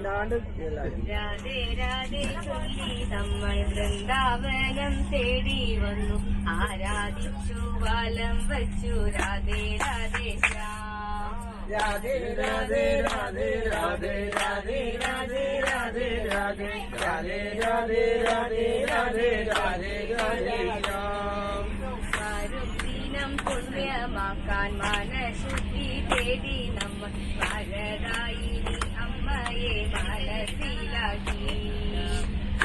രാധേ രാധേ ചൊല്ലി നമ്മൾ വൃന്ദാവനം തേടി വന്നു, ആരാധിച്ചു വലം വച്ചു രാധേ രാധേ ശ്യാം. രാധേ രാധേ രാധേ രാധേ രാധേ രാധേ രാധേ രാധേ രാധേ രാധേ രാധേ രാധേ രാധേ രാധേ ശ്യാം. വരും ദിനം പുണ്യമാക്കാൻ മനഃശുദ്ധി തേടി നമ്മൾ വരദായിനി അമ്മയെ മനസ്സിലാക്കി.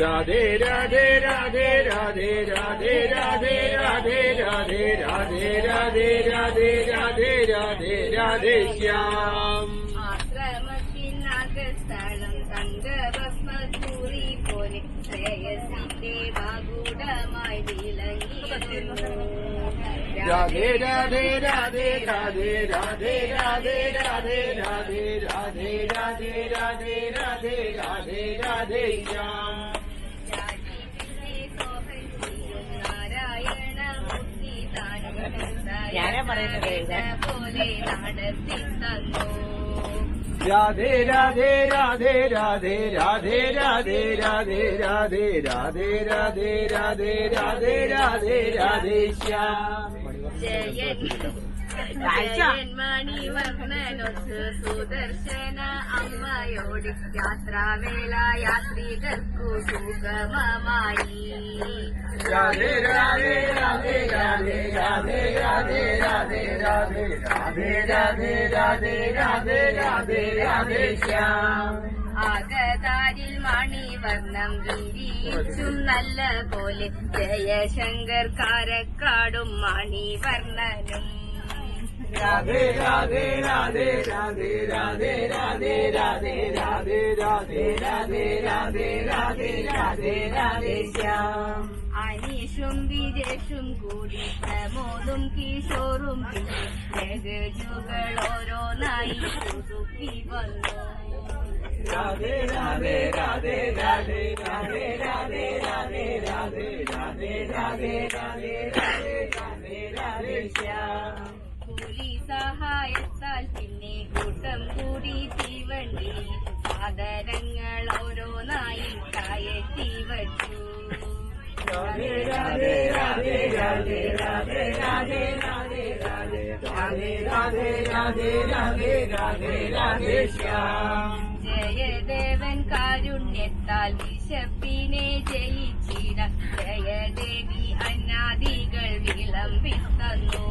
രാധേ രാധേ രാധേ രാധേ രാധേ രാധേ രാധേ രാധേ രാധേ രാധേ രാധേ രാധേ രാധേ രാധേ ശ്യാം. ആശ്രമത്തിനകസ്ഥലം തങ്കഭസ്മധൂരി പോലെ ശ്രേയസിന്റെ വാഗൂഢമായി വിളങ്ങിയിരുന്നു. രാധേ രാധേ രാധേ രാധേ രാധേ രാധേ രാധേ രാധേ രാധേ രാധേ രാധേ രാധേ രാധേ രാധേ ശ്യാം. നാരായണമൂർത്തി പോലെ നടത്തി തന്നു. രാധേ രാധേ രാധേ രാധേ രാധേ രാധേ രാധേ രാധേ രാധേ രാധേ രാധേ രാധേ രാധേ രാധേ ശ്യാം. ജയൻ മണിവർണ്ണനൊത്ത് സുദർശന അമ്മയോട് യാത്രാവേള യാത്രികർക്കു സുഗമമായി. രാധേ രാധേ രാധേ രാധേ രാധേ രാധേ രാധേ രാധേ രാധേ രാധേ രാധേ രാധേ രാധേ രാധേ ശ്യാം. ആകതാരിൽ മണിവർണ്ണം വിരിയിച്ചും നല്ല പോലെ ജയശങ്കർ കാരക്കാടും മണിവർണ്ണനും. രാധേ രാധേ രാധേ രാധേ രാധേ രാധേ രാധേ രാധേ രാധേ രാധേ രാധേ രാധേ രാധേ രാധേ ശ്യാം. അനീഷും വിജേഷും കൂടി പ്രമോദും കിഷോറും പിന്നെ ജഗജുകൾ ഓരോന്നായി പുതുക്കി വന്നു. രാധേ രാധേ രാധേ രാധേ രാധേ രാധേ രാധേ രാധേ രാധേ രാധേ രാധേ രാധേ രാധേ രാധേ ശ്യാം. കൂലി സഹായത്താൽ പിന്നെ കൂട്ടം കൂടി തീവണ്ടി സാധനങ്ങൾ ഓരോന്നായി കയറ്റി വച്ചു. രാധേ രാധേ രാധേ രാധേ രാധേ രാധേ രാധേ രാധേ രാധേ രാധേ രാധേ രാധേ രാധേ രാധേ ശ്യാം. ജയദേവൻ കാരുണ്യത്താൽ വിശപ്പിനെ ജയിച്ചിട ജയദേവി അന്നാദികൾ വിളമ്പിത്തന്നു.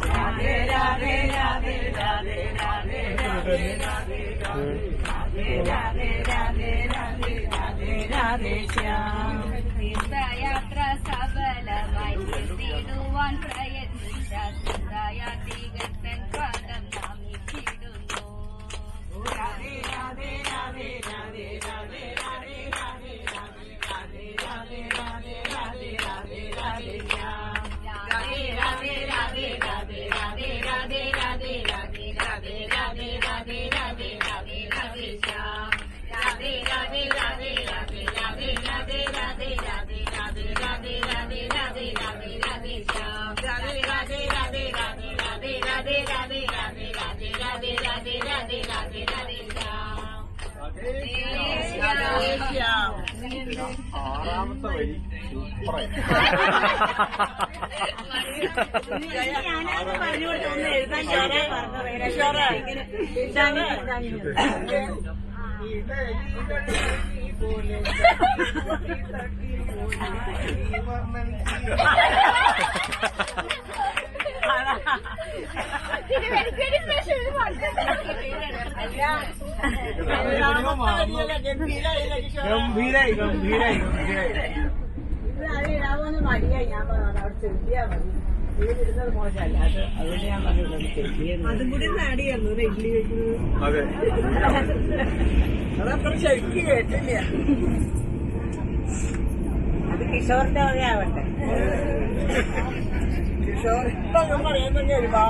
രാധേ രാധേ രാധേ രാധേ രാധേ രാധേ രാധേ രാധേ രാധേ രാധേ രാധേ രാധേ രാധേ ശ്യാം. തീർത്ഥയാത്ര സഫലമായി എത്തിടുവാൻ പ്രയത്നിച്ച തീർത്ഥയാത്രികൻ തൻ പാദം നമിച്ചിടുന്നു. രാധേ രാധേ രാധേ രാധേ രാധേ രാധേ രാധേ രാധേ രാധേ രാധേ രാധേ രാധേ രാധേ ശ്യാം. രാധേ രാധേ രാധേ രാധേ രാധേ രാധേ രാധേ രാധേ രാധേ രാധേ രാധേ രാധേ രാധേ രാധേ ശ്യാം. രാധേ രാധേ രാധേ രാധേ രാധേ രാധേ രാധേ രാധേ രാധേ രാധേ രാധേ രാധേ രാധേ രാധേ ശ്യാം. രാധേ രാധേ രാധേ രാധേ രാധേ രാധേ രാധേ രാധേ രാധേ രാധേ രാധേ രാധേ രാധേ രാധേ ശ്യാം. ആറാമത്തെ വരി ഗംഭീരായി ഗംഭീരായി ഗംഭീരായി. ഇടാവുന്ന മടിയായി ഞാൻ പറഞ്ഞത് അവിടെ ചെറിയ മതി വീടിടുന്നത് മോശമല്ല അത് അതുകൊണ്ട് ഞാൻ പറഞ്ഞത് അതും കൂടി ആഡ് ചെയ്യായിരുന്നു ഇഡ്ഡലി വെക്കുന്നത്. അതെ അതത്ര ശരിക്ക് കേട്ടില്ല. അത് കിഷോറിന്റെ വകയാവട്ടെ. കിഷോർ ഇപ്പൊ പറയുന്നെങ്കിൽ ഒരുപാട്